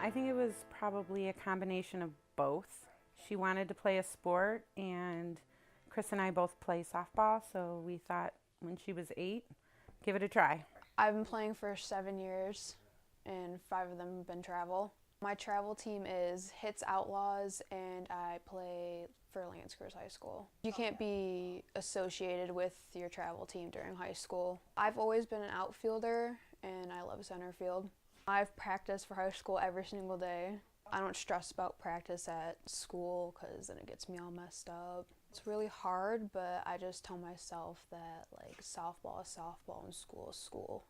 I think it was probably a combination of both. She wanted to play a sport, and Chris and I both play softball, so we thought when she was 8, give it a try. I've been playing for 7 years, and 5 of them have been travel. My travel team is Hits Outlaws, and I play for Lansquers High School. You can't be associated with your travel team during high school. I've always been an outfielder, and I love center field. I've practiced for high school every single day. I don't stress about practice at school because then it gets me all messed up. It's really hard, but I just tell myself that like softball is softball and school is school.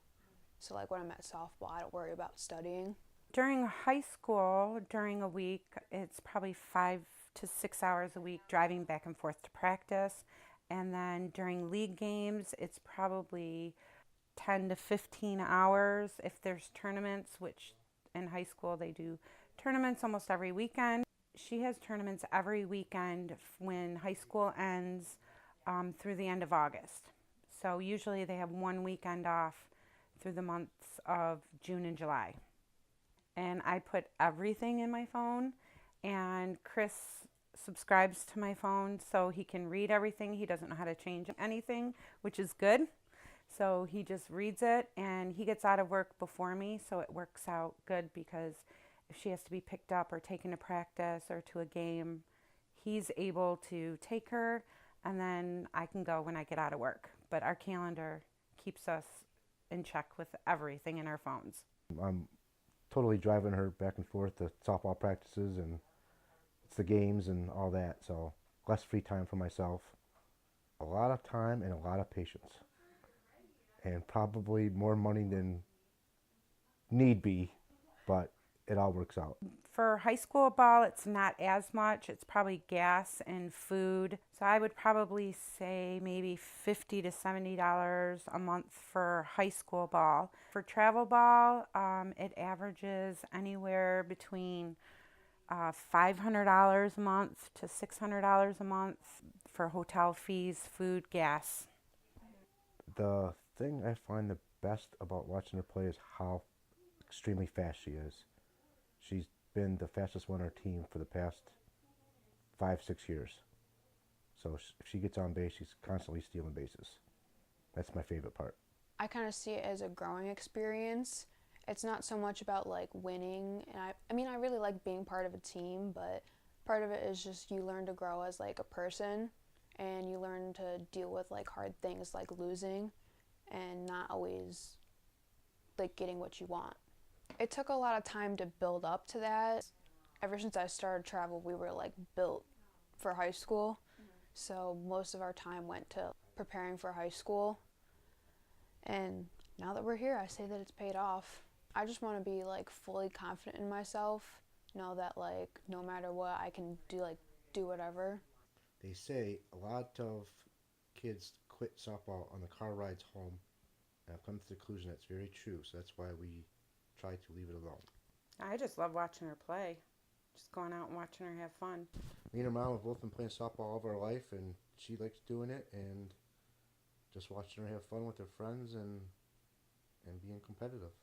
So like when I'm at softball, I don't worry about studying. During high school, during a week, it's probably 5 to 6 hours a week driving back and forth to practice. And then during league games, it's probably 10 to 15 hours if there's tournaments, which in high school they do tournaments almost every weekend. She has tournaments every weekend when high school ends through the end of August. So usually they have one weekend off through the months of June and July. And I put everything in my phone, and Chris subscribes to my phone so he can read everything. He doesn't know how to change anything, which is good. So he just reads it, and he gets out of work before me, so it works out good because if she has to be picked up or taken to practice or to a game, he's able to take her, and then I can go when I get out of work. But our calendar keeps us in check with everything in our phones. I'm totally driving her back and forth to softball practices, and it's the games and all that, so less free time for myself. A lot of time and a lot of patience. And probably more money than need be, but it all works out. For high school ball, it's not as much. It's probably gas and food. So I would probably say maybe $50 to $70 a month for high school ball. For travel ball, it averages anywhere between $500 a month to $600 a month for hotel fees, food, gas. The thing I find the best about watching her play is how extremely fast she is. She's been the fastest one on her team for the past 5-6 years. So if she gets on base, she's constantly stealing bases. That's my favorite part. I kind of see it as a growing experience. It's not so much about like winning, and I really like being part of a team, but part of it is just you learn to grow as like a person, and you learn to deal with like hard things like losing and not always like getting what you want. It took a lot of time to build up to that. Ever since I started travel, we were like built for high school. So most of our time went to preparing for high school. And now that we're here, I say that it's paid off. I just want to be like fully confident in myself, know that like no matter what I can do whatever. They say a lot of kids quit softball on the car rides home, and I've come to the conclusion that's very true, so that's why we try to leave it alone. I just love watching her play. Just going out and watching her have fun. Me and her mom have both been playing softball all of our life, and she likes doing it, and just watching her have fun with her friends and being competitive.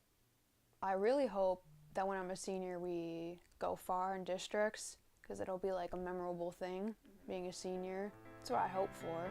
I really hope that when I'm a senior we go far in districts, because it'll be like a memorable thing being a senior. That's what I hope for.